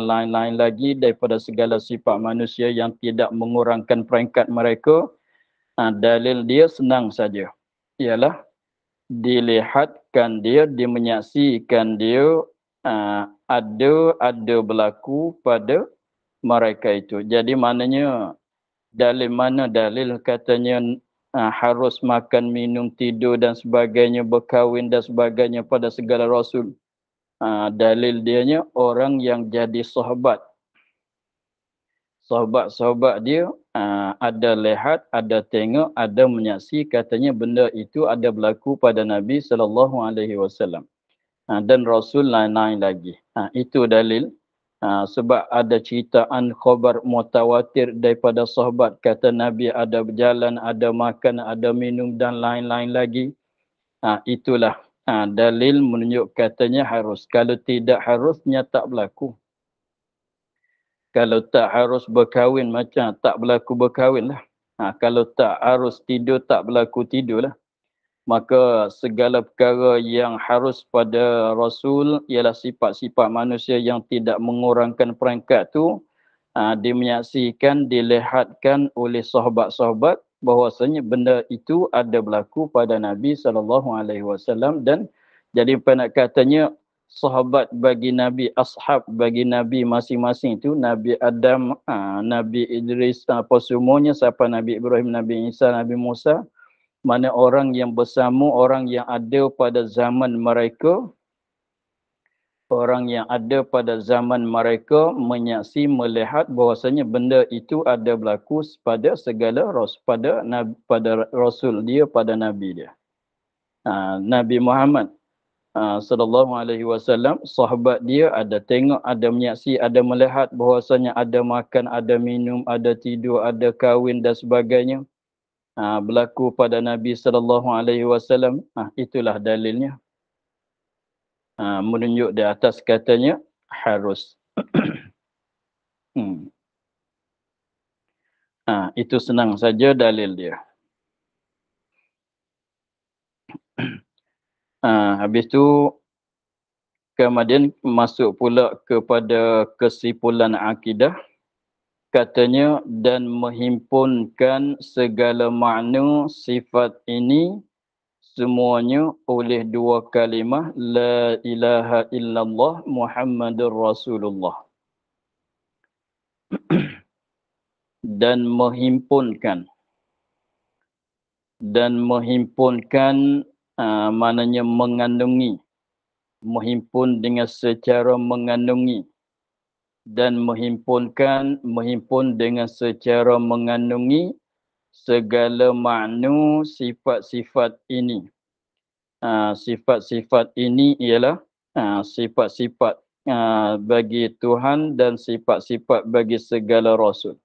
lain-lain lagi daripada segala sifat manusia yang tidak mengurangkan peringkat mereka. Dalil dia senang saja. Ialah dilihatkan dia, dimenyaksikan dia ada berlaku pada mereka itu. Jadi maknanya dalil mana dalil katanya harus makan, minum, tidur dan sebagainya, berkahwin dan sebagainya pada segala rasul. Dalil dianya orang yang jadi sahabat. Sahabat-sahabat dia ada lihat, ada tengok, ada menyaksi, katanya benda itu ada berlaku pada Nabi SAW. Dan Rasul lain-lain lagi. Itu dalil. Sebab ada ceritaan khabar mutawatir daripada sahabat. Kata Nabi ada berjalan, ada makan, ada minum dan lain-lain lagi. Itulah dalil menunjuk katanya harus. Kalau tidak harusnya tak berlaku. Kalau tak harus berkahwin macam tak berlaku berkahwin lah. Kalau tak harus tidur tak berlaku tidur lah. Maka segala perkara yang harus pada Rasul ialah sifat-sifat manusia yang tidak mengurangkan peringkat tu dimenyaksikan, dilihatkan oleh sahabat-sahabat bahwasanya benda itu ada berlaku pada Nabi SAW. Dan jadi nak katanya sahabat bagi Nabi, ashab bagi Nabi masing-masing itu Nabi Adam, Nabi Idris, apa semuanya, siapa Nabi Ibrahim, Nabi Isa, Nabi Musa, mana orang yang bersama, orang yang ada pada zaman mereka, orang yang ada pada zaman mereka menyaksi, melihat bahwasanya benda itu ada berlaku pada segala rasul, pada rasul dia, pada nabi dia. Nabi Muhammad sallallahu alaihi wasallam, sahabat dia ada tengok, ada menyaksi, ada melihat bahwasanya ada makan, ada minum, ada tidur, ada kahwin dan sebagainya. Berlaku pada Nabi SAW. Itulah dalilnya. Menunjuk di atas katanya harus. Itu senang saja dalil dia. Habis tu kemudian masuk pula kepada kesimpulan akidah. Katanya dan menghimpunkan segala makna sifat ini semuanya oleh dua kalimah la ilaha illallah Muhammadur Rasulullah. Dan menghimpunkan maknanya mengandungi, menghimpun dengan secara mengandungi, dan menghimpunkan, menghimpun dengan secara mengandungi segala makna sifat-sifat ini. Sifat-sifat ini ialah sifat-sifat bagi Tuhan dan sifat-sifat bagi segala rasul.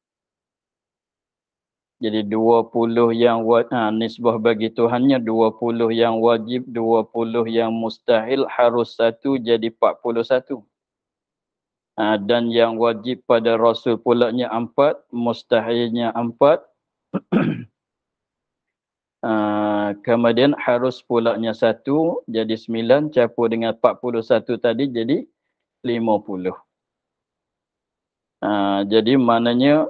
Jadi 20 yang nisbah bagi Tuhannya, 20 yang wajib, 20 yang mustahil, harus satu jadi 41. Dan yang wajib pada Rasul pulanya 4, mustahilnya 4. Kemudian harus pulanya 1, jadi 9, campur dengan 41 tadi jadi 50. Jadi maknanya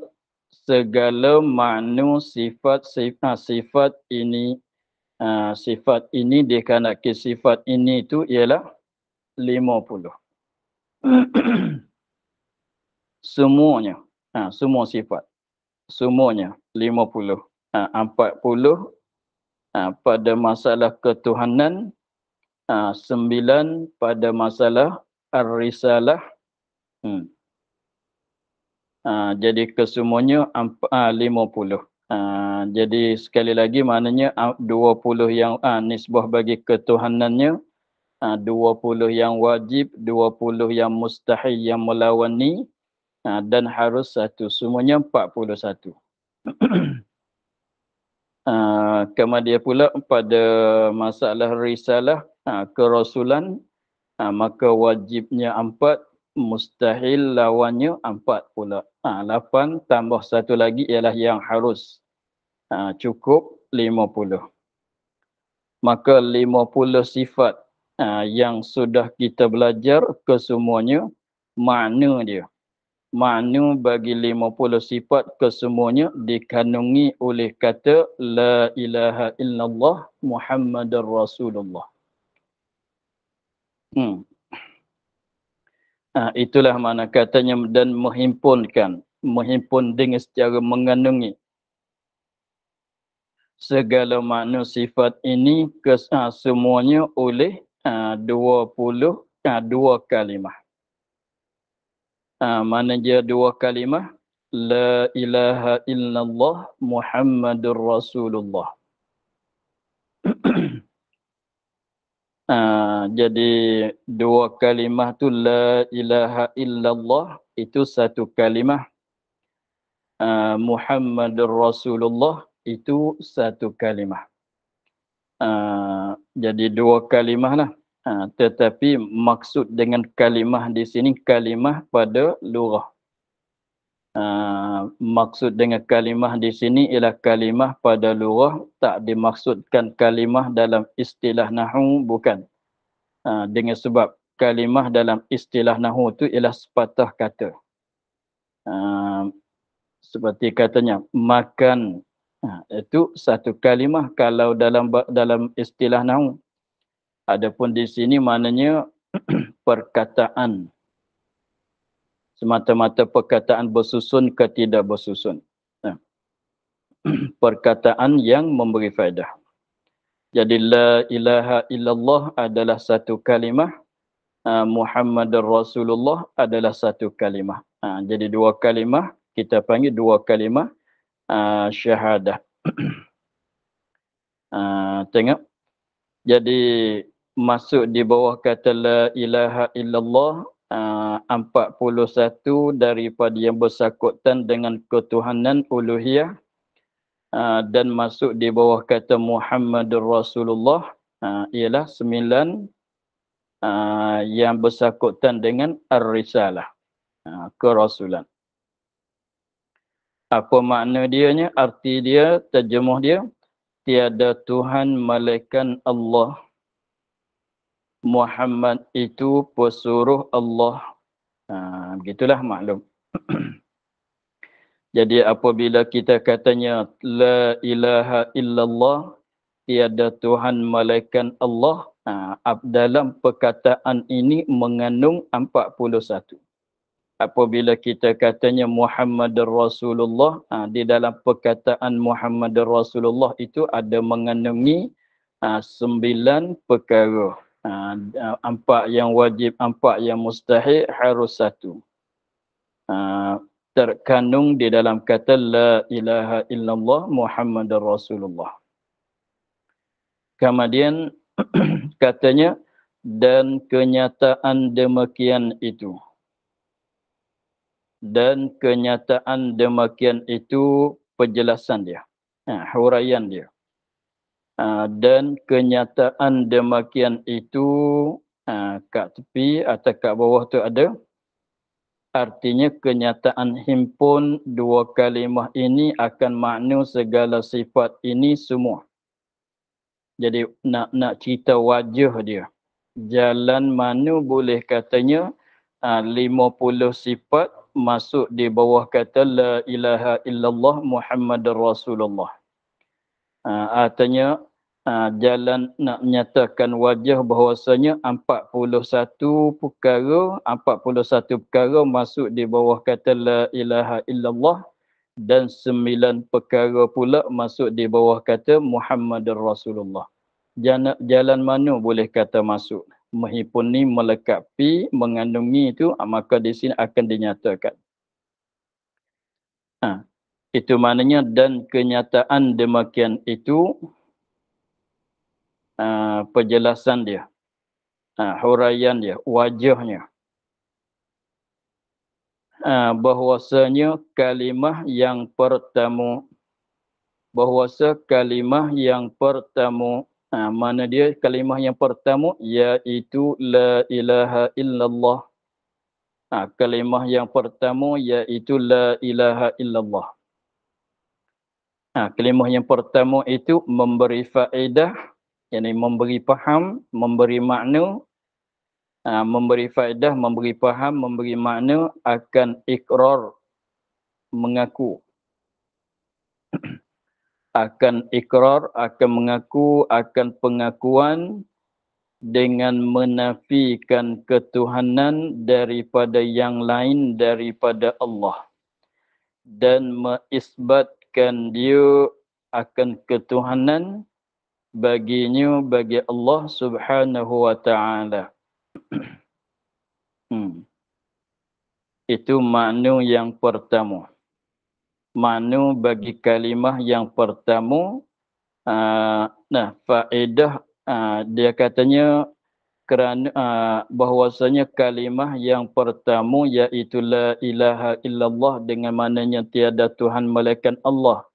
segala makna sifat ini, sifat ini dikarenakan sifat ini itu ialah 50. Semuanya, semua sifat, semuanya 50. 40 pada masalah ketuhanan, 9 pada masalah ar-risalah. Jadi kesemuanya 50. Jadi sekali lagi maknanya 20 yang nisbah bagi ketuhanannya, 20 yang wajib, 20 yang mustahil yang melawan ni, dan harus satu. Semuanya 41. Kemudian pula pada masalah risalah, kerasulan, maka wajibnya 4, mustahil lawannya 4 pula. 8 tambah satu lagi ialah yang harus. Cukup 50. Maka 50 sifat yang sudah kita belajar kesemuanya, makna dia makna bagi 50 sifat kesemuanya dikandungi oleh kata La ilaha illallah Muhammadar Rasulullah. Itulah makna katanya dan menghimpun dengan secara mengandungi segala makna sifat ini semuanya oleh 22 kalimah. Mana dia 2 kalimah? La ilaha illallah Muhammadur Rasulullah. Jadi 2 kalimah tu la ilaha illallah itu satu kalimah. Muhammadur Rasulullah itu satu kalimah. Jadi 2 kalimah lah. Tetapi maksud dengan kalimah di sini kalimah pada lugah. Maksud dengan kalimah di sini ialah kalimah pada lugah, tak dimaksudkan kalimah dalam istilah nahwu, bukan. Dengan sebab kalimah dalam istilah nahwu itu ialah sepatah kata. Seperti katanya makan, itu satu kalimah kalau dalam istilah nahwu. Adapun di sini maknanya perkataan. Semata-mata perkataan bersusun ke tidak bersusun. Perkataan yang memberi faedah. Jadi la ilaha illallah adalah satu kalimah. Muhammadur Rasulullah adalah satu kalimah. Jadi 2 kalimah, kita panggil 2 kalimah syahadah. Tengok. Jadi masuk di bawah kata la ilaha illallah 41 daripada yang bersangkutan dengan ketuhanan uluhiyah, dan masuk di bawah kata Muhammadur Rasulullah ialah 9 yang bersangkutan dengan ar-risalah, kerasulan. Apa makna dianya? Arti dia, terjemuh dia, tiada Tuhan melainkan Allah. Muhammad itu pesuruh Allah. Begitulah maklum. Jadi apabila kita katanya la ilaha illallah, tiada Tuhan melainkan Allah, dalam perkataan ini mengandung 41. Apabila kita katanya Muhammadur Rasulullah, di dalam perkataan Muhammadur Rasulullah itu ada mengandungi 9 perkara. 4 yang wajib, 4 yang mustahil, harus 1. Terkandung di dalam kata la ilaha illallah Muhammadur Rasulullah. Kemudian katanya dan kenyataan demikian itu. Dan kenyataan demikian itu penjelasan dia. Huraian dia. Dan kenyataan demikian itu kat tepi atau kat bawah tu ada. Artinya kenyataan himpun 2 kalimah ini akan makna segala sifat ini semua. Jadi nak cerita wajah dia. Jalan mana boleh katanya 50 sifat masuk di bawah kata la ilaha illallah Muhammadur Rasulullah. Artinya jalan nak menyatakan wajah bahawasanya 41 perkara masuk di bawah kata la ilaha illallah, dan 9 perkara pula masuk di bawah kata Muhammadur Rasulullah. Jalan mana boleh kata masuk? Meskipun ni melengkapi, mengandungi itu, maka di sini akan dinyatakan. Itu maknanya dan kenyataan demikian itu, penjelasan dia, huraian dia, wajahnya, bahwasanya kalimah yang pertama, mana dia kalimah yang pertama, iaitu la ilaha illallah. Kalimah yang pertama iaitu la ilaha illallah. Kalimah yang pertama itu memberi faedah, yakni memberi faham, memberi makna memberi faedah, memberi faham, memberi makna akan ikrar, mengaku. Akan ikrar, akan mengaku, akan pengakuan dengan menafikan ketuhanan daripada yang lain daripada Allah dan mengisbatkan dia akan ketuhanan baginya bagi Allah Subhanahu wa taala. Itu makna yang pertama. Makna bagi kalimah yang pertama, faedah dia katanya kerana bahwasanya kalimah yang pertama iaitu la ilaha illallah dengan maknanya tiada Tuhan melainkan Allah.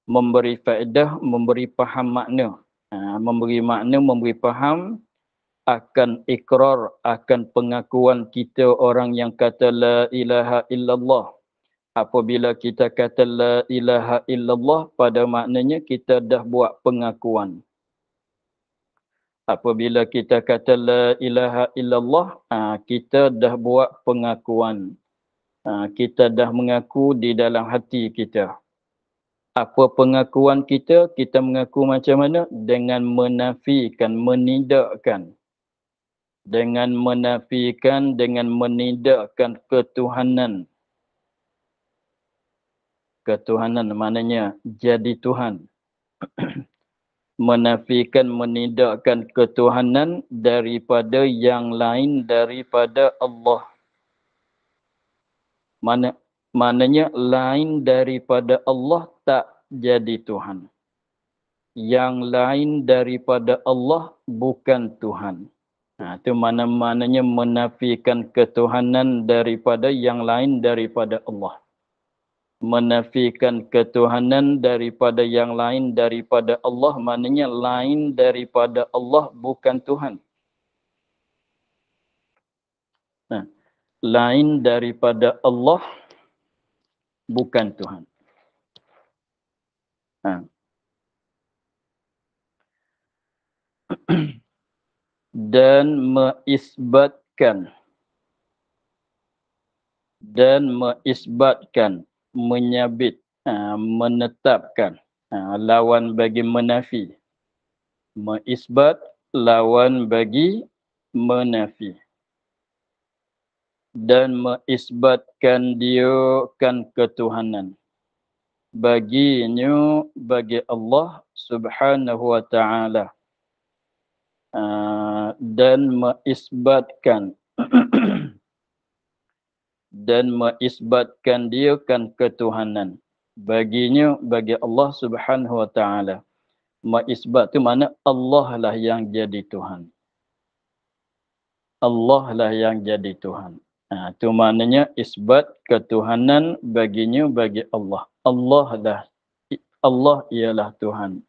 Memberi faedah, memberi faham makna. Memberi makna, memberi faham akan ikrar, akan pengakuan kita orang yang kata la ilaha illallah. Apabila kita kata la ilaha illallah, pada maknanya kita dah buat pengakuan. Apabila kita kata la ilaha illallah, kita dah buat pengakuan. Kita dah mengaku di dalam hati kita. Apa pengakuan kita? Kita mengaku macam mana? Dengan menafikan, menidakkan. Dengan menafikan, dengan menidakkan ketuhanan. Ketuhanan maknanya jadi Tuhan. Menafikan, menidakkan ketuhanan daripada yang lain daripada Allah. Maknanya lain daripada Allah tak jadi Tuhan. Yang lain daripada Allah bukan Tuhan. Itu maknanya menafikan ketuhanan daripada yang lain daripada Allah. Menafikan ketuhanan daripada yang lain daripada Allah, maknanya lain daripada Allah bukan Tuhan. Lain daripada Allah bukan Tuhan. Dan mengisbatkan, menyabit, menetapkan, lawan bagi menafi. Mengisbat, lawan bagi menafi. Dan mengisbatkan dia kan ketuhanan baginya, bagi Allah Subhanahu wa ta'ala. Dan mengisbatkan dan mengisbatkan dia kan ketuhanan baginya, bagi Allah Subhanahu wa ta'ala. Mengisbat tu makna Allah lah yang jadi Tuhan. Allah lah yang jadi Tuhan. Itu maknanya isbat ketuhanan baginya, bagi Allah. Allah ialah Tuhan.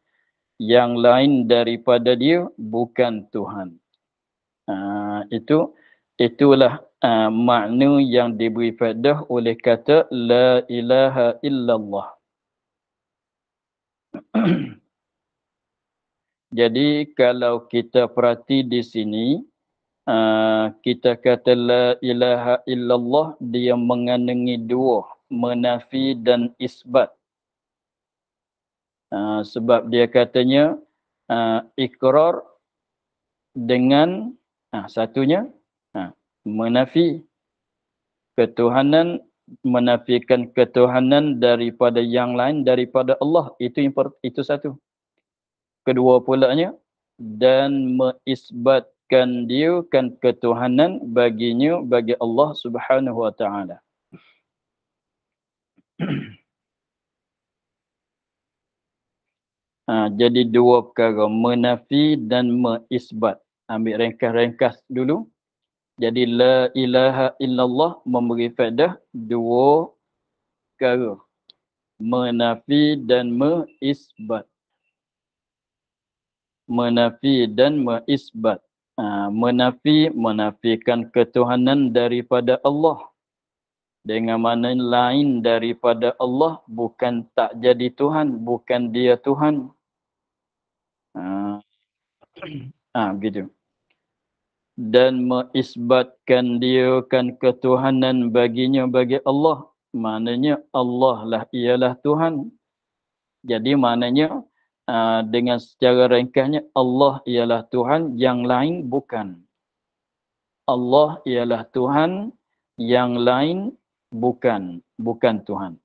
Yang lain daripada dia bukan Tuhan. Itulah makna yang diberi faedah oleh kata la ilaha illallah. Jadi kalau kita perhati di sini, kita kata la ilaha illallah, dia mengandungi dua, menafi dan isbat. Sebab dia katanya ikrar dengan satunya menafi ketuhanan, menafikan ketuhanan daripada yang lain daripada Allah. Itu satu. Kedua pulanya, dan mengisbatkan dia kan ketuhanan baginya, bagi Allah Subhanahu wa ta'ala. Jadi dua perkara, menafi dan mengisbat. Ambil ringkas-ringkas dulu. Jadi la ilaha illallah memberi faedah dua perkara, menafi dan mengisbat. Menafi dan mengisbat. Menafi, menafikan ketuhanan daripada Allah. Dengan mana lain daripada Allah bukan tak jadi Tuhan, bukan dia Tuhan. Begitu. dan mengisbatkan dia kan ketuhanan baginya bagi Allah. Maknanya Allah lah ialah Tuhan. Jadi maknanya dengan secara ringkasnya Allah ialah Tuhan, yang lain bukan. Allah ialah Tuhan, yang lain bukan Tuhan.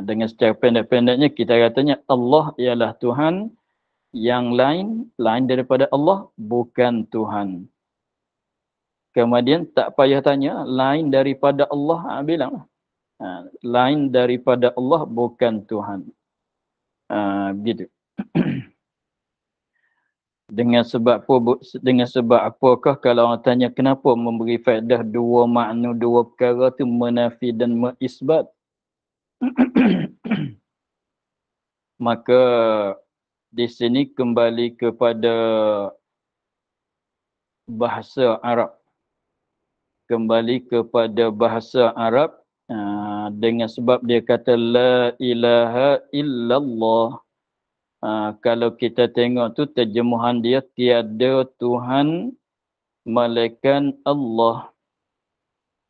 Dengan secara pendek-pendeknya kita katanya Allah ialah Tuhan, yang lain daripada Allah bukan Tuhan. Kemudian tak payah tanya, lain daripada Allah, bilang. Lain daripada Allah bukan Tuhan. Gitu. Dengan sebab apakah kalau orang tanya kenapa memberi faedah dua makna, dua perkara tu, menafi dan mengisbat? Maka di sini kembali kepada bahasa Arab. Kembali kepada bahasa Arab dengan sebab dia kata la ilaha illallah. Kalau kita tengok tu terjemahan dia, tiada Tuhan melainkan Allah.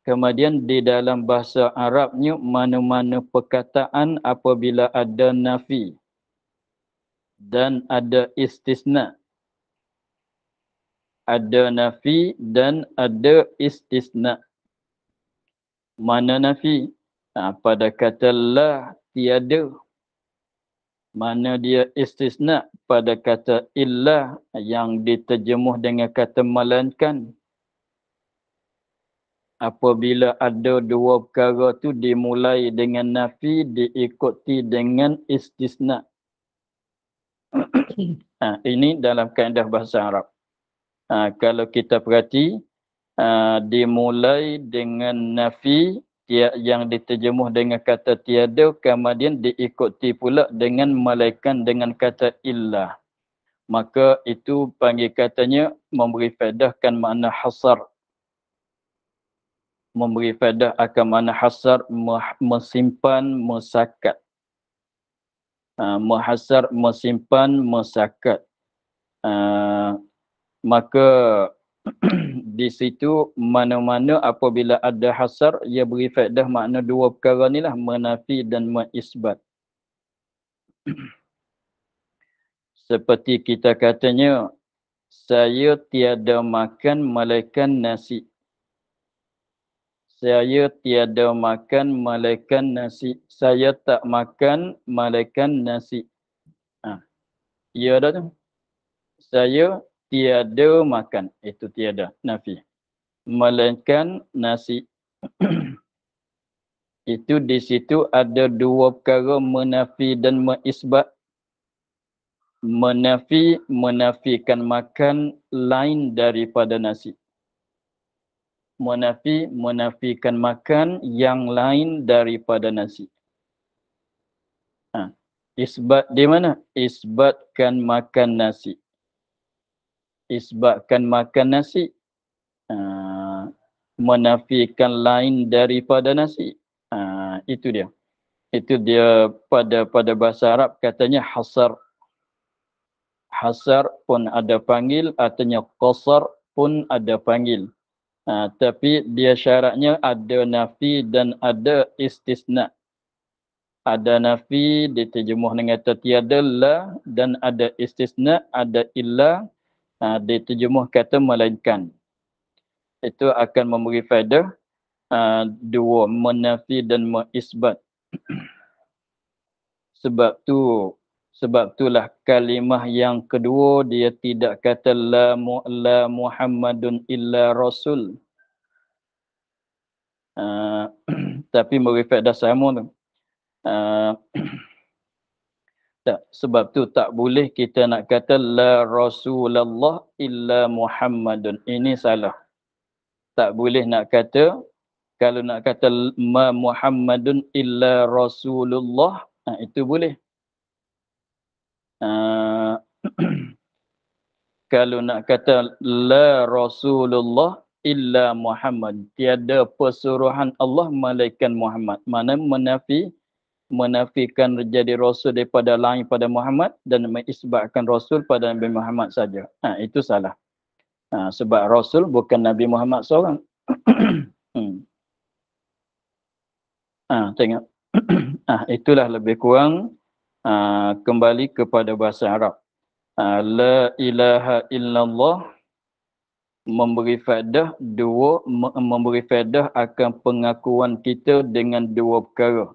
Kemudian di dalam bahasa Arabnya, mana-mana perkataan apabila ada nafi dan ada istisna. Ada nafi dan ada istisna. Mana nafi? Pada kata la, tiada. Mana dia istisna? Pada kata illah, yang diterjemuh dengan kata melainkan. Apabila ada dua perkara tu dimulai dengan nafi, diikuti dengan istisna. Ini dalam kaedah bahasa Arab. Kalau kita perhati, dimulai dengan nafi yang diterjemuh dengan kata tiada, kemudian diikuti pula dengan malaikan dengan kata illah. Maka itu panggil katanya memberi faedahkan makna hasar. Memberi faedah akan makna hasar, mesimpan, mesakat. Menghasar, mesimpan, mesakat. Maka di situ mana-mana apabila ada hasar, ia beri faedah makna dua perkara ni lah, menafi dan mengisbat. Seperti kita katanya, saya tiada makan melainkan nasi. Saya tiada makan melainkan nasi. Saya tak makan melainkan nasi. Ya dah tu. Saya tiada makan. Itu tiada. Nafi. Melainkan nasi. Itu di situ ada dua perkara, menafi dan mengisbat. Menafi, menafikan makan lain daripada nasi. Menafi, menafikan makan yang lain daripada nasi. Isbat di mana? Isbatkan makan nasi. Isbatkan makan nasi. Menafikan lain daripada nasi. Itu dia. Itu dia pada bahasa Arab katanya hasar. Hasar pun ada panggil, artinya qasar pun ada panggil. Tapi dia syaratnya ada nafi dan ada istisna. Ada nafi diterjemuh dengan kata tiada la, dan ada istisna, ada illa, diterjemuh kata melainkan. Itu akan memberi faedah dua, menafi dan mengisbat. Sebab itulah kalimah yang kedua dia tidak kata la Muhammadun illa Rasul. Tapi memberi faedah sama tu. Sebab tu tak boleh kita nak kata la Rasulullah illa Muhammadun. Ini salah. Tak boleh nak kata, kalau nak kata ma Muhammadun illa Rasulullah, itu boleh. Kalau nak kata la Rasulullah illa Muhammad, tiada pesuruhan Allah melainkan Muhammad. Mana menafikan jadi Rasul daripada lain pada Muhammad dan mengisbatkan Rasul pada Nabi Muhammad saja. Itu salah. Sebab Rasul bukan Nabi Muhammad seorang. Tengok. Itulah lebih kurang kembali kepada bahasa Arab. La ilaha illallah memberi faedah akan pengakuan kita dengan dua perkara.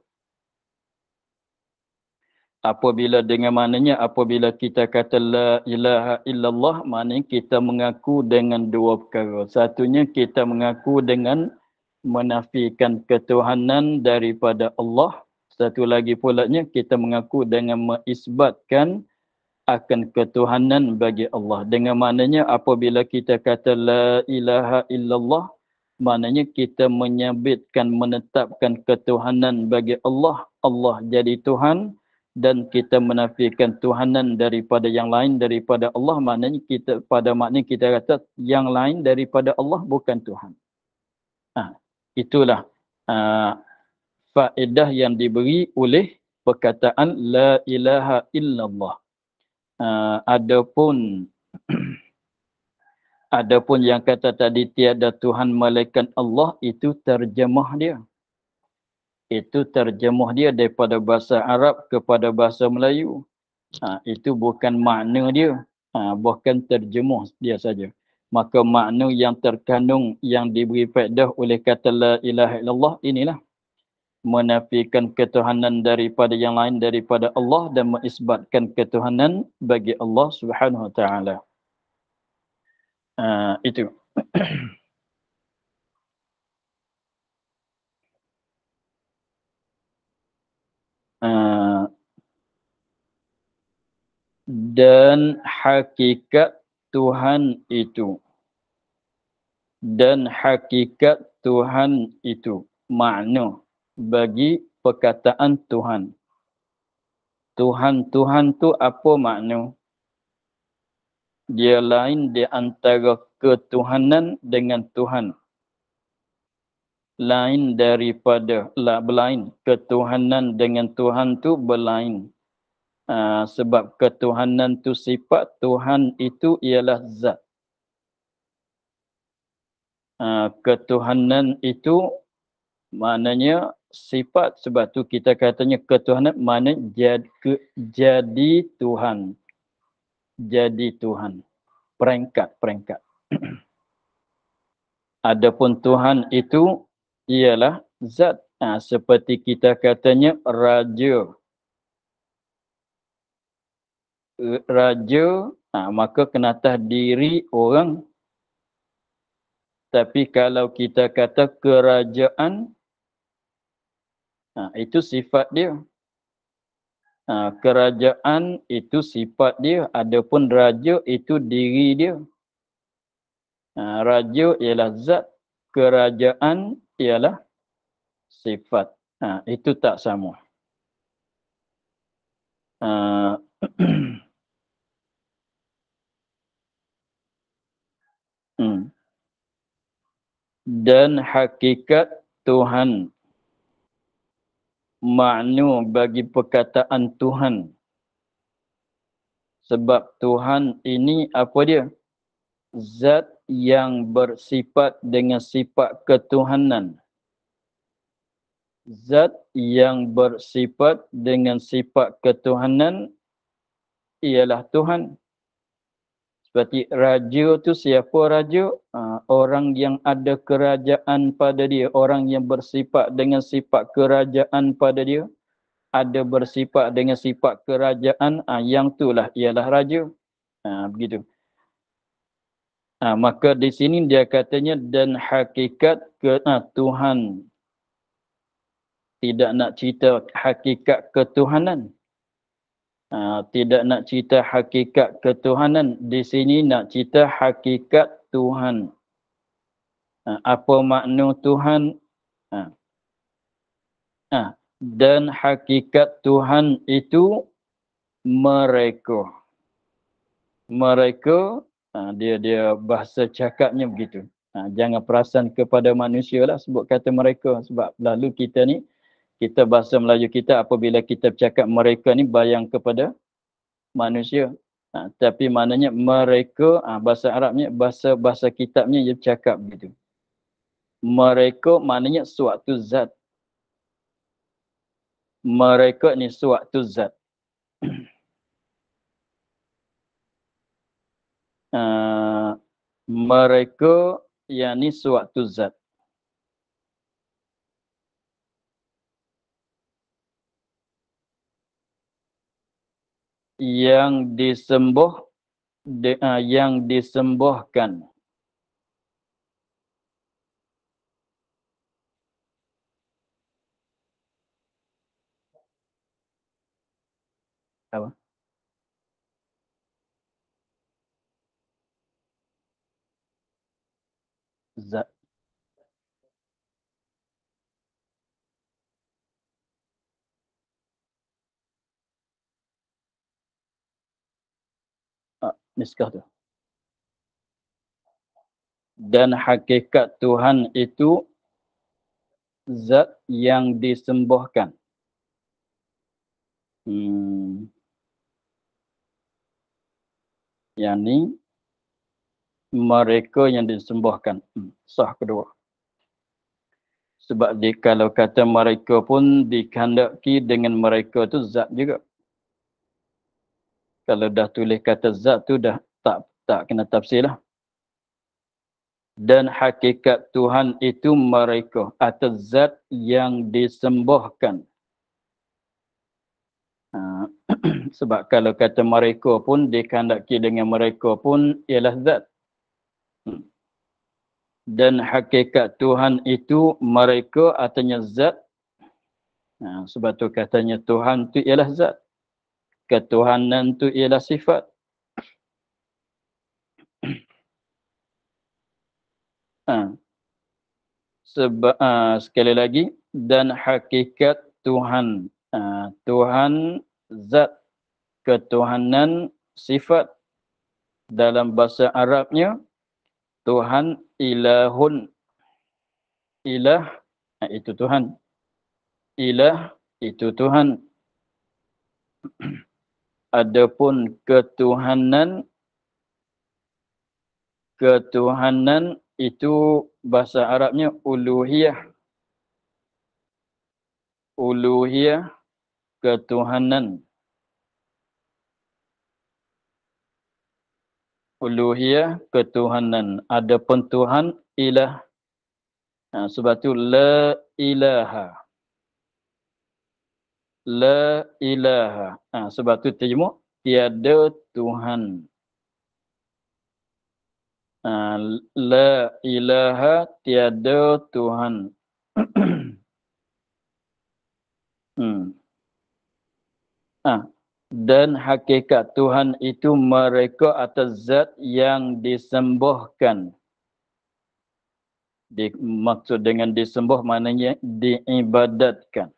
Apabila kita kata la ilaha illallah, maknanya kita mengaku dengan dua perkara. Satunya kita mengaku dengan menafikan ketuhanan daripada Allah. Satu lagi pulanya kita mengaku dengan mengisbatkan akan ketuhanan bagi Allah. Dengan maknanya apabila kita kata la ilaha illallah, maknanya kita menyabitkan, menetapkan ketuhanan bagi Allah. Allah jadi Tuhan. Dan kita menafikan tuhanan daripada yang lain daripada Allah, maknanya kita kata yang lain daripada Allah bukan Tuhan. Itulah faedah yang diberi oleh perkataan la ilaha illallah. Adapun yang kata tadi tiada Tuhan melainkan Allah, itu terjemah dia. Itu terjemah dia daripada bahasa Arab kepada bahasa Melayu. Itu bukan makna dia. Bukan terjemah dia saja. Maka makna yang terkandung yang diberi faedah oleh kata la ilaha illallah inilah. Menafikan ketuhanan daripada yang lain daripada Allah dan mengisbatkan ketuhanan bagi Allah Subhanahu Wa Taala. Itu. Dan hakikat Tuhan itu. Dan hakikat Tuhan itu. Makna bagi perkataan Tuhan. Tuhan tu apa makna? Dia lain di antara ketuhanan dengan Tuhan. Lain daripada, berlain. Ketuhanan dengan Tuhan tu berlain. Sebab ketuhanan tu sifat, Tuhan itu ialah zat. Ketuhanan itu maknanya sifat, sebab tu kita katanya ketuhanan maknanya jadi Tuhan. Jadi Tuhan. Peringkat. Adapun Tuhan itu ialah zat. Seperti kita katanya raja. Raja, maka kena atas diri orang. Tapi kalau kita kata kerajaan, itu sifat dia. Kerajaan itu sifat dia. Adapun raja itu diri dia. Raja ialah zat. Kerajaan ialah sifat. Itu tak sama. Dan hakikat Tuhan. Makna bagi perkataan Tuhan. Sebab Tuhan ini apa dia? Zat yang bersifat dengan sifat ketuhanan. Zat yang bersifat dengan sifat ketuhanan ialah Tuhan. Seperti raja tu, siapa raja? Orang yang ada kerajaan pada dia. Orang yang bersifat dengan sifat kerajaan pada dia. Ada bersifat dengan sifat kerajaan, yang itulah ialah raja. Begitu. Maka di sini dia katanya dan hakikat Tuhan. Tidak nak cerita hakikat ketuhanan. Tidak nak cerita hakikat ketuhanan. Di sini nak cerita hakikat Tuhan. Apa makna Tuhan? Dan hakikat Tuhan itu mereka. Mereka, dia bahasa cakapnya begitu. Jangan perasan kepada manusia lah sebut kata mereka. Sebab lalu kita bahasa Melayu kita apabila kita bercakap mereka ni bayang kepada manusia. Tapi maknanya mereka, bahasa Arabnya, bahasa kitabnya dia cakap begitu. Mereka maknanya suatu zat. Mereka ni suatu zat. Mereka yang ni suatu zat. Yang yang disembahkan. Apa? Zat. Miskah tu. Dan hakikat Tuhan itu zat yang disembahkan. Yang ni mereka yang disembahkan. Sah kedua. Sebab kalau kata mereka pun dikehendaki dengan mereka tu zat juga. Kalau dah tulis kata zat tu dah tak kena tafsir lah. Dan hakikat Tuhan itu mereka atau zat yang disembahkan. Sebab kalau kata mereka pun dikehendaki dengan mereka pun ialah zat. Dan hakikat Tuhan itu mereka artinya zat. Sebab tu katanya Tuhan tu ialah zat. Ketuhanan tu ialah sifat. Sebab sekali lagi, dan hakikat Tuhan. Tuhan zat, ketuhanan sifat. Dalam bahasa Arabnya Tuhan ilahun. Ilah itu Tuhan. Ilah itu Tuhan. Adapun ketuhanan itu bahasa Arabnya uluhiyah. Uluhiyah ketuhanan. Uluhiyah ketuhanan. Adapun Tuhan ilah. Sebab tu la ilaha. La ilaha. Sebab tu terjemah tiada Tuhan. La ilaha tiada Tuhan. Dan hakikat Tuhan itu mereka atas zat yang disembahkan. Maksud dengan disembah maknanya diibadatkan.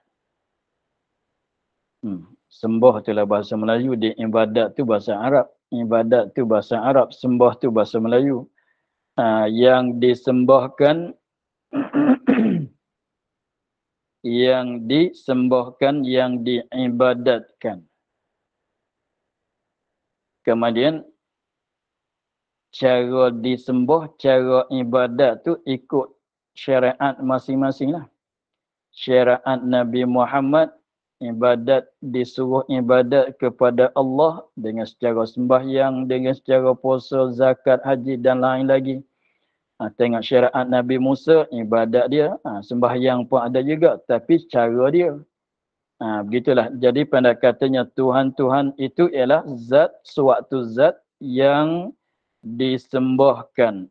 Sembah itulah bahasa Melayu, diibadat tu bahasa Arab. Ibadat tu bahasa Arab, sembah tu bahasa Melayu. Yang disembahkan yang disembahkan, yang diibadatkan. Kemudian cara disembah, cara ibadat tu ikut syariat masing-masing lah. Syariat Nabi Muhammad, ibadat disuruh ibadat kepada Allah dengan secara sembahyang, dengan secara puasa, zakat, haji dan lain lagi. Tengok syariat Nabi Musa, ibadat dia, sembahyang pun ada juga, tapi cara dia. Begitulah. Jadi pendekatannya Tuhan itu ialah zat, suatu zat yang disembahkan,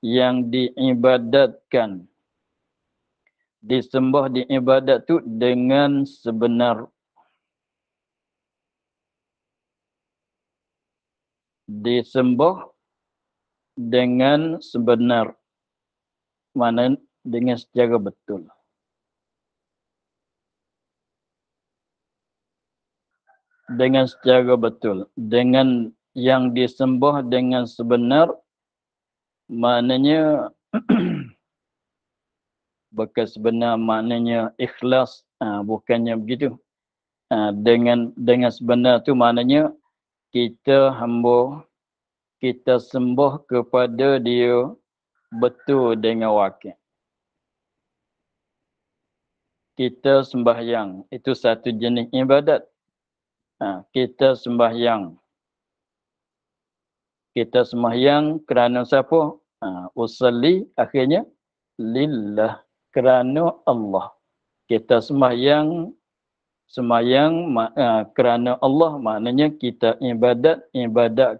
yang diibadatkan. Disembah, diibadat tu dengan sebenar. Disembah dengan sebenar. Mana dengan secara betul. Dengan secara betul. Dengan yang disembah dengan sebenar, maknanya bukan sebenar maknanya ikhlas, bukannya begitu. Dengan sebenar tu maknanya kita hamba, kita sembah kepada dia betul dengan wakil. Kita sembahyang, itu satu jenis ibadat. Kita sembahyang. Kita sembahyang kerana siapa? Usalli, akhirnya lillah, kerana Allah. Kita sembahyang kerana Allah, maknanya kita ibadat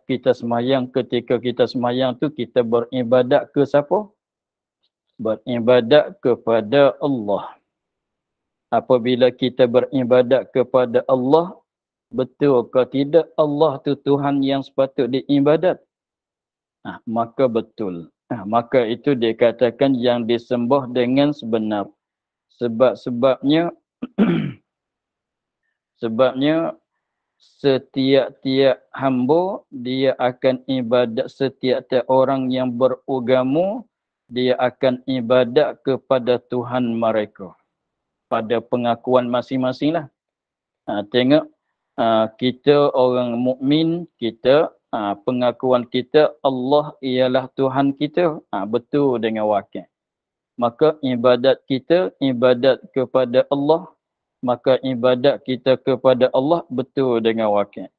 kita sembahyang. Ketika kita sembahyang tu kita beribadat ke siapa? Beribadat kepada Allah. Apabila kita beribadat kepada Allah, betul ke tidak Allah tu Tuhan yang sepatut diibadat? Maka betul. Maka itu dikatakan yang disembah dengan sebenar. Sebabnya setiap-tiap hamba dia akan ibadat, setiap-tiap orang yang beragama dia akan ibadat kepada Tuhan mereka pada pengakuan masing-masing lah. Tengok kita orang mukmin, kita pengakuan kita Allah ialah Tuhan kita, betul dengan wakil. Maka ibadat kita ibadat kepada Allah, maka ibadat kita kepada Allah betul dengan wakil.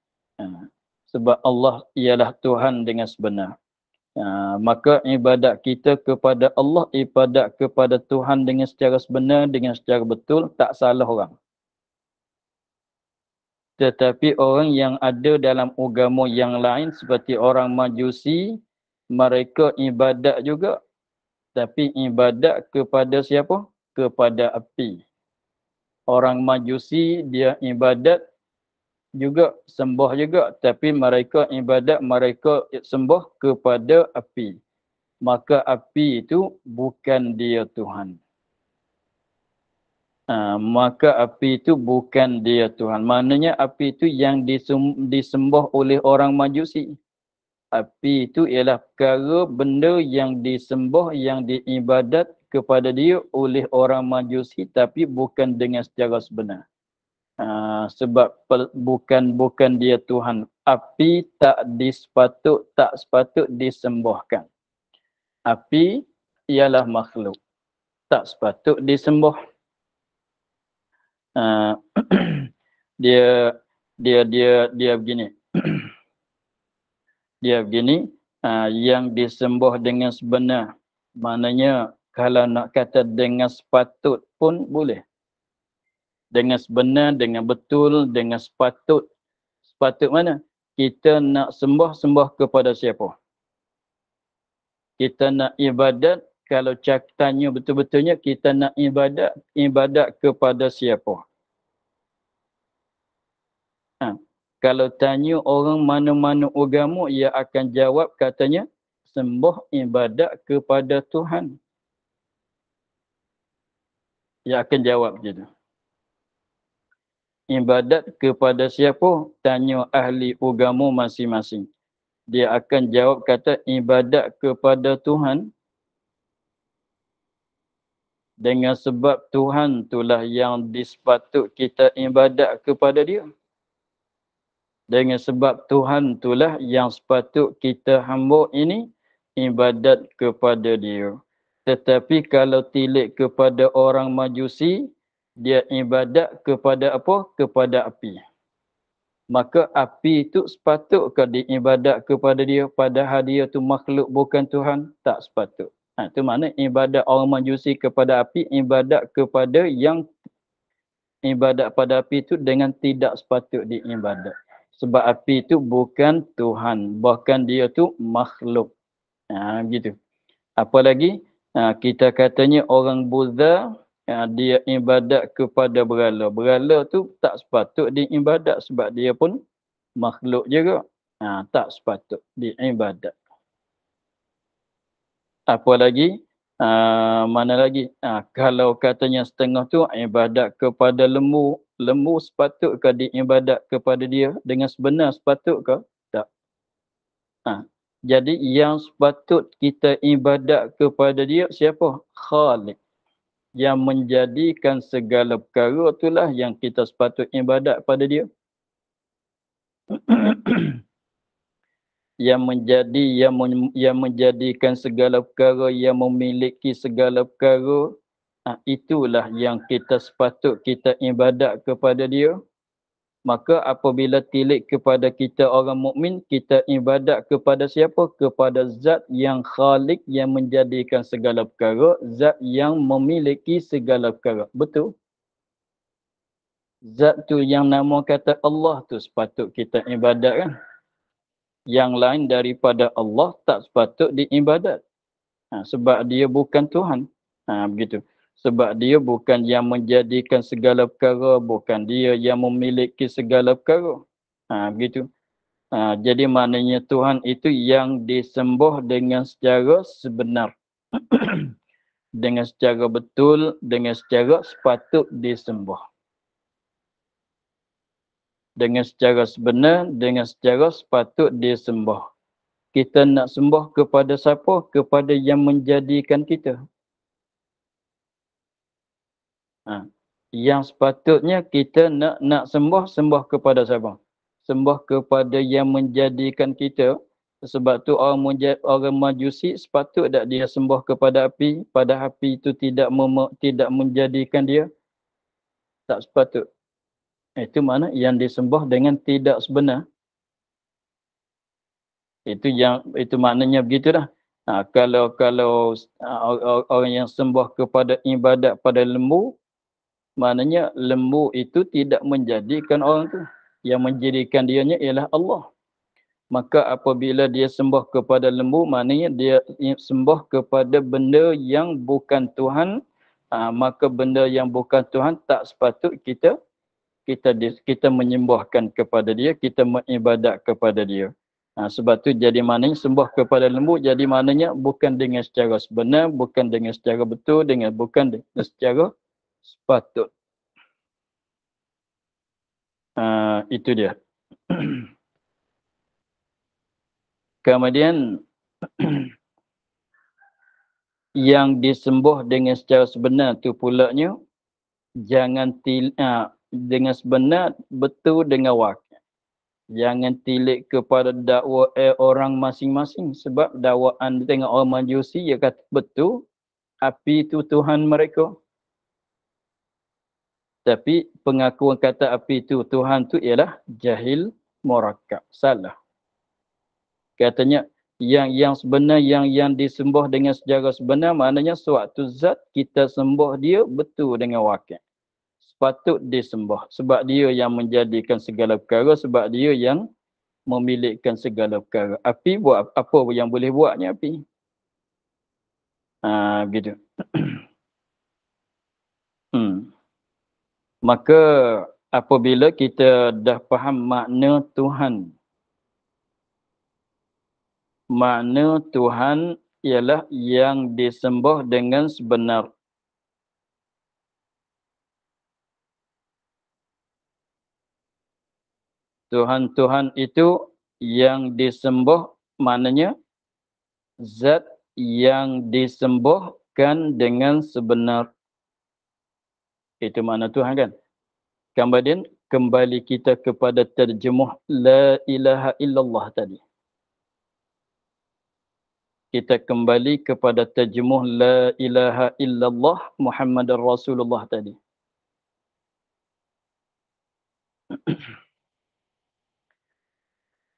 Sebab Allah ialah Tuhan dengan sebenar. Maka ibadat kita kepada Allah, ibadat kepada Tuhan dengan secara sebenar, dengan secara betul, tak salah orang. Tetapi orang yang ada dalam agama yang lain seperti orang Majusi, mereka ibadat juga. Tapi ibadat kepada siapa? Kepada api. Orang Majusi dia ibadat juga, sembah juga, tapi mereka ibadat, mereka sembah kepada api. Maka api itu bukan dia Tuhan. Maka api itu bukan dia Tuhan. Maknanya api itu yang disembah oleh orang Majusi. Api itu ialah perkara benda yang disembah, yang diibadat kepada dia oleh orang Majusi, tapi bukan dengan secara sebenar. Sebab bukan dia Tuhan. Api tak sepatut disembahkan. Api ialah makhluk, tak sepatut disembah. Dia begini. Dia begini, yang disembah dengan sebenar. Maknanya kalau nak kata dengan sepatut pun boleh. Dengan sebenar, dengan betul, dengan sepatut. Sepatut mana? Kita nak sembah kepada siapa? Kita nak ibadat, kalau tanya betul-betulnya kita nak ibadat kepada siapa? Kalau tanya orang mana-mana agama, ia akan jawab katanya sembah ibadat kepada Tuhan. Ia akan jawab begitu. Ibadat kepada siapa? Tanya ahli agama masing-masing. Dia akan jawab kata ibadat kepada Tuhan. Dengan sebab Tuhan itulah yang disepatut kita ibadat kepada dia. Dengan sebab Tuhan itulah yang sepatut kita hamba ini ibadat kepada dia. Tetapi kalau tilik kepada orang Majusi, dia ibadat kepada apa? Kepada api. Maka api itu sepatutkah diibadat kepada dia padahal dia tu makhluk bukan Tuhan? Tak sepatut. Itu makna ibadat orang Majusi kepada api, ibadat kepada yang ibadat pada api itu dengan tidak sepatut diibadat. Sebab api itu bukan Tuhan, bahkan dia tu makhluk. Gitu. Apalagi kita katanya orang Buddha, dia ibadat kepada berhala. Berhala tu tak sepatut diibadat sebab dia pun makhluk juga. Tak sepatut diibadat. Apalagi mana lagi? Kalau katanya setengah tu ibadat kepada lembu. Lembu sepatutkah diibadat kepada dia dengan sebenar? Sepatutkah? Tak. Jadi yang sepatut kita ibadat kepada dia siapa? Khaliq. Yang menjadikan segala perkara itulah yang kita sepatut ibadat pada dia. yang menjadikan segala perkara, yang memiliki segala perkara, itulah yang kita sepatut kita ibadat kepada dia. Maka apabila tilik kepada kita orang mukmin, kita ibadat kepada siapa? Kepada zat yang khalik, yang menjadikan segala perkara, zat yang memiliki segala perkara. Betul? Zat tu yang nama kata Allah tu sepatut kita ibadat kan? Yang lain daripada Allah tak sepatut diibadat. Sebab dia bukan Tuhan. Begitu. Sebab dia bukan yang menjadikan segala perkara, bukan dia yang memiliki segala perkara. Begitu. Jadi maknanya Tuhan itu yang disembah dengan secara sebenar. Dengan secara betul, dengan secara sepatut disembah. Dengan secara sebenar, dengan secara sepatut disembah. Kita nak sembah kepada siapa? Kepada yang menjadikan kita. Yang sepatutnya kita nak sembah kepada siapa? Sembah kepada yang menjadikan kita. Sebab tu orang Majusi sepatut tak dia sembah kepada api, pada api itu tidak menjadikan dia? Tak sepatut. Itu mana yang disembah dengan tidak sebenar. Itu maknanya begitulah. Kalau orang yang sembah kepada ibadat pada lembu, maknanya lembu itu tidak menjadikan orang tu. Yang menjadikan dianya ialah Allah. Maka apabila dia sembah kepada lembu, maknanya dia sembah kepada benda yang bukan Tuhan. Maka benda yang bukan Tuhan tak sepatut kita menyembahkan kepada dia, kita mengibadat kepada dia. Sebab tu jadi maknanya sembah kepada lembu, jadi maknanya bukan dengan secara sebenar, bukan dengan secara betul, bukan dengan secara sepatut. Itu dia. Kemudian yang disembah dengan secara sebenar tu pulanya jangan dengan sebenar betul dengan wakil. Jangan tilik kepada dakwa orang masing-masing. Sebab dakwaan dengan orang Majusi, dia kata betul, api itu Tuhan mereka. Tapi pengakuan kata api itu Tuhan tu ialah jahil murakkab. Salah. Katanya yang sebenar, yang disembah dengan secara sebenar, maknanya suatu zat kita sembah dia betul dengan wakil. Sepatut disembah. Sebab dia yang menjadikan segala perkara, sebab dia yang memiliki segala perkara. Api buat apa yang boleh buatnya api? Begitu. Maka apabila kita dah faham makna Tuhan. Makna Tuhan ialah yang disembah dengan sebenar. Tuhan-Tuhan itu yang disembah, maknanya zat yang disembahkan dengan sebenar. Itu makna Tuhan kan? Kemudian kembali kita kepada terjemuh La ilaha illallah tadi. Kita kembali kepada terjemuh La ilaha illallah Muhammadar Rasulullah tadi.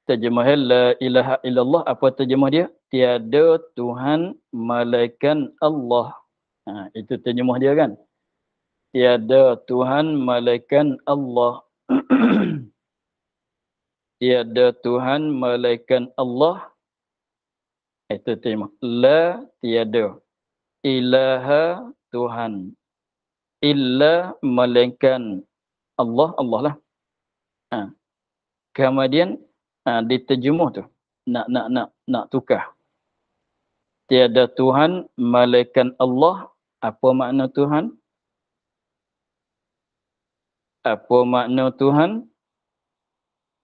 Terjemah La ilaha illallah, apa terjemah dia? Tiada Tuhan malaikat Allah. Itu terjemah dia kan? Tiada Tuhan malaikat Allah. Tiada Tuhan malaikat Allah. Itu terjemah. La tiada. Ilaha Tuhan. Illa malaikat Allah, Allah lah. Kemudian diterjemuh tu. Nak tukar. Tiada Tuhan malaikat Allah. Apa makna Tuhan? Apa makna Tuhan?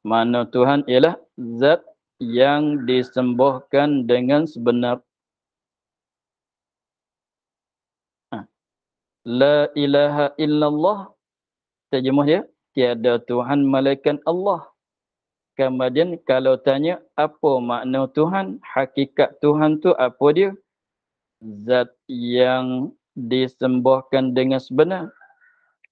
Makna Tuhan ialah zat yang disembahkan dengan sebenar. La ilaha illallah. Terjemah dia, tiada Tuhan malaikat Allah. Kemudian kalau tanya apa makna Tuhan, hakikat Tuhan tu apa dia? Zat yang disembahkan dengan sebenar.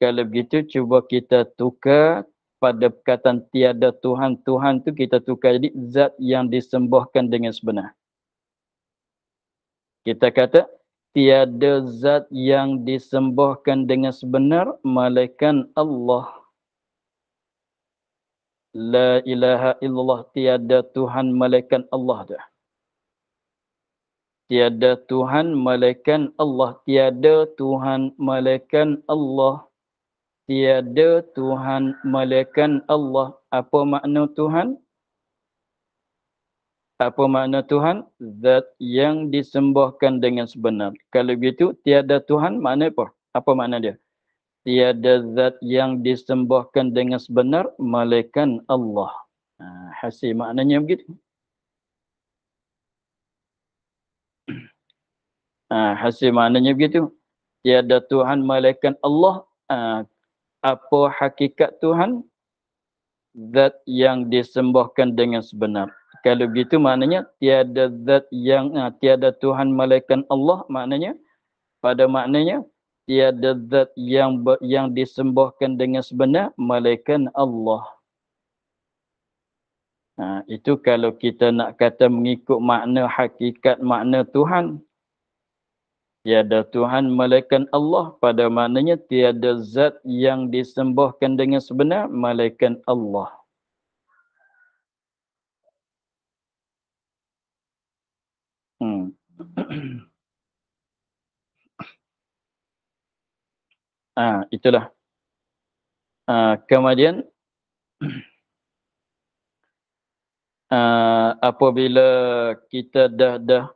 Kalau begitu cuba kita tukar pada perkataan tiada Tuhan. Tuhan tu kita tukar jadi zat yang disembahkan dengan sebenar. Kita kata tiada zat yang disembahkan dengan sebenar melainkan Allah. La ilaha illallah, tiada Tuhan melainkan Allah dah. Tiada Tuhan melainkan Allah. Tiada Tuhan melainkan Allah. Tiada Tuhan melainkan Allah. Apa makna Tuhan? Apa makna Tuhan? Zat yang disembahkan dengan sebenar. Kalau begitu, tiada Tuhan makna apa? Apa makna dia? Tiada zat yang disembahkan dengan sebenar melainkan Allah. Hasil maknanya begitu. Hasil maknanya begitu. Tiada Tuhan melainkan Allah. Apa hakikat Tuhan? Zat yang disembahkan dengan sebenar. Kalau begitu maknanya tiada zat yang tiada Tuhan melainkan Allah, maknanya pada maknanya tiada zat yang disembahkan dengan sebenar melainkan Allah. Itu kalau kita nak kata mengikut makna hakikat makna Tuhan. Tiada Tuhan melainkan Allah, pada maknanya tiada zat yang disembahkan dengan sebenar melainkan Allah. Itulah. Kemudian apabila kita dah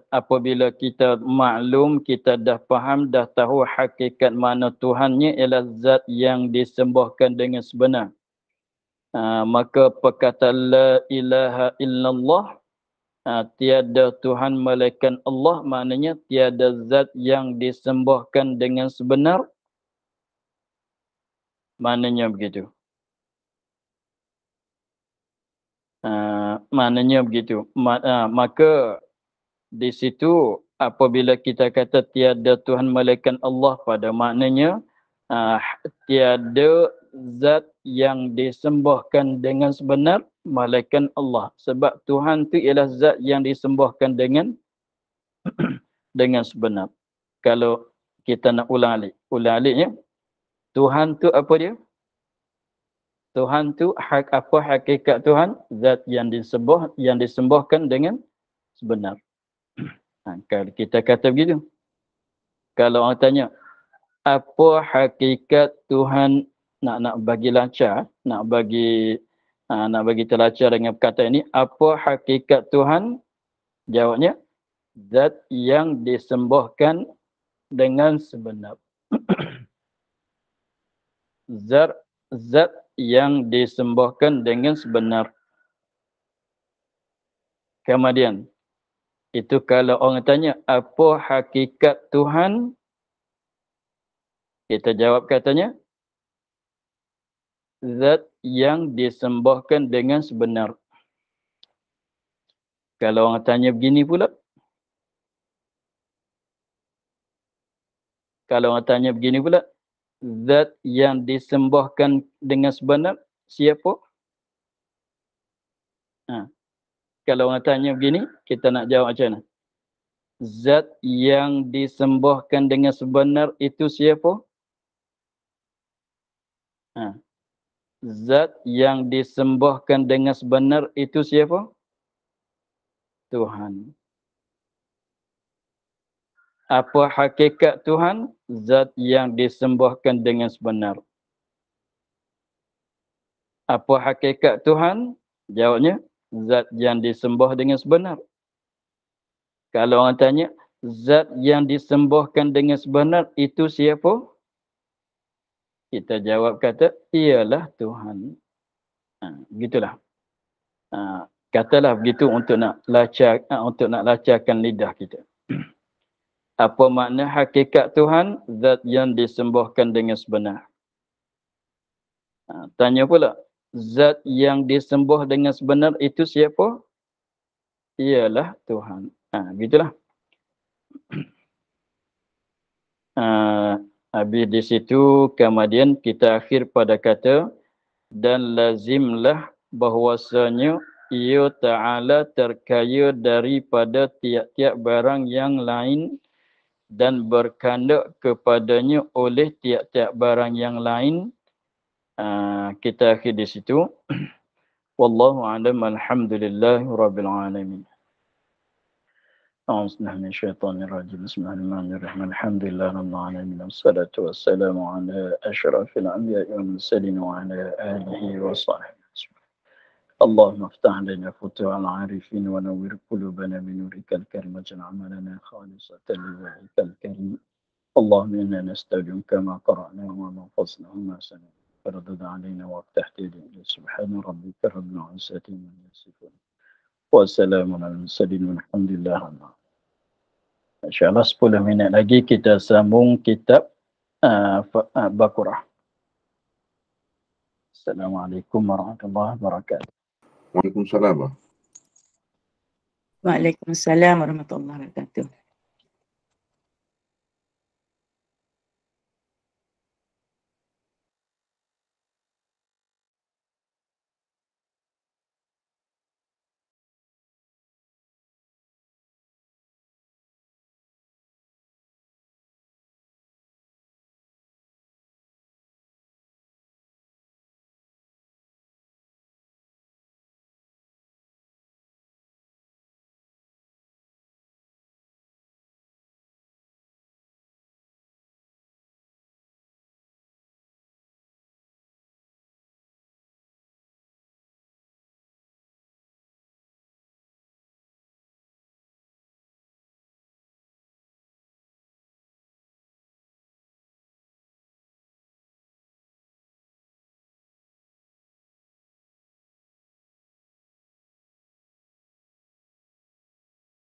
apabila kita maklum, kita dah faham, dah tahu hakikat mana Tuhannya ialah zat yang disembahkan dengan sebenar. Maka perkataan la ilaha illallah, tiada Tuhan melainkan Allah, maknanya tiada zat yang disembahkan dengan sebenar. Maknanya begitu. Maknanya begitu. Maka di situ apabila kita kata tiada Tuhan melainkan Allah, pada maknanya tiada zat yang disembahkan dengan sebenar melainkan Allah. Sebab Tuhan tu ialah zat yang disembahkan dengan sebenar. Kalau kita nak ulang aliknya, Tuhan tu apa dia? Tuhan tu apa hakikat Tuhan? Zat yang disembahkan dengan sebenar. Kalau kita kata begitu. Kalau orang tanya, apa hakikat Tuhan, nak bagi lancar, nak bagi terlancar dengan perkataan ini, apa hakikat Tuhan? Jawabnya, zat yang disembahkan dengan sebenar. Zat yang disembahkan dengan sebenar. Kemudian, itu kalau orang tanya, apa hakikat Tuhan? Kita jawab katanya, zat yang disembahkan dengan sebenar. Kalau orang tanya begini pula, zat yang disembahkan dengan sebenar, siapa? Kalau orang tanya begini, kita nak jawab macam mana? Zat yang disembahkan dengan sebenar itu siapa? Zat yang disembahkan dengan sebenar itu siapa? Tuhan. Apa hakikat Tuhan? Zat yang disembahkan dengan sebenar. Apa hakikat Tuhan? Jawabnya, zat yang disembah dengan sebenar. Kalau orang tanya, zat yang disembahkan dengan sebenar itu siapa? Kita jawab kata, ialah Tuhan. Begitulah. Katalah begitu untuk nak lacarkan lidah kita. Apa makna hakikat Tuhan? Zat yang disembahkan dengan sebenar. Tanya pula, zat yang disembah dengan sebenar itu siapa? Ialah Tuhan. Begitulah. Habis di situ kemudian kita akhir pada kata dan lazimlah bahwasanya ia Ta'ala terkaya daripada tiap-tiap barang yang lain dan berkandak kepadanya oleh tiap-tiap barang yang lain. Kita akhir di situ. Wallahu a'lam. Alhamdulillahi rabbil alamin. أعوذ بالله من الشيطان الرجيم بسم الله الرحمن الرحيم الحمد لله رب العالمين والصلاة والسلام على أشرف الأنبياء والمرسلين وعلى آله وصحبه اللهم افتح لنا فتوح العارفين ونور قلوبنا بنورك الكريم واجعل عملنا خالصة لوجهك الكريم اللهم إنا نستودعك كما قرأنا وما حفظنا وما سمعنا فردد علينا وافتح يدينا سبحان ربك رب العزة عما يصفون وسلام على المرسلين والحمد لله رب العالمين. InsyaAllah 10 minit lagi kita sambung kitab Baqarah. Assalamualaikum warahmatullahi wabarakatuh. Waalaikumsalam. Waalaikumsalam warahmatullahi wabarakatuh.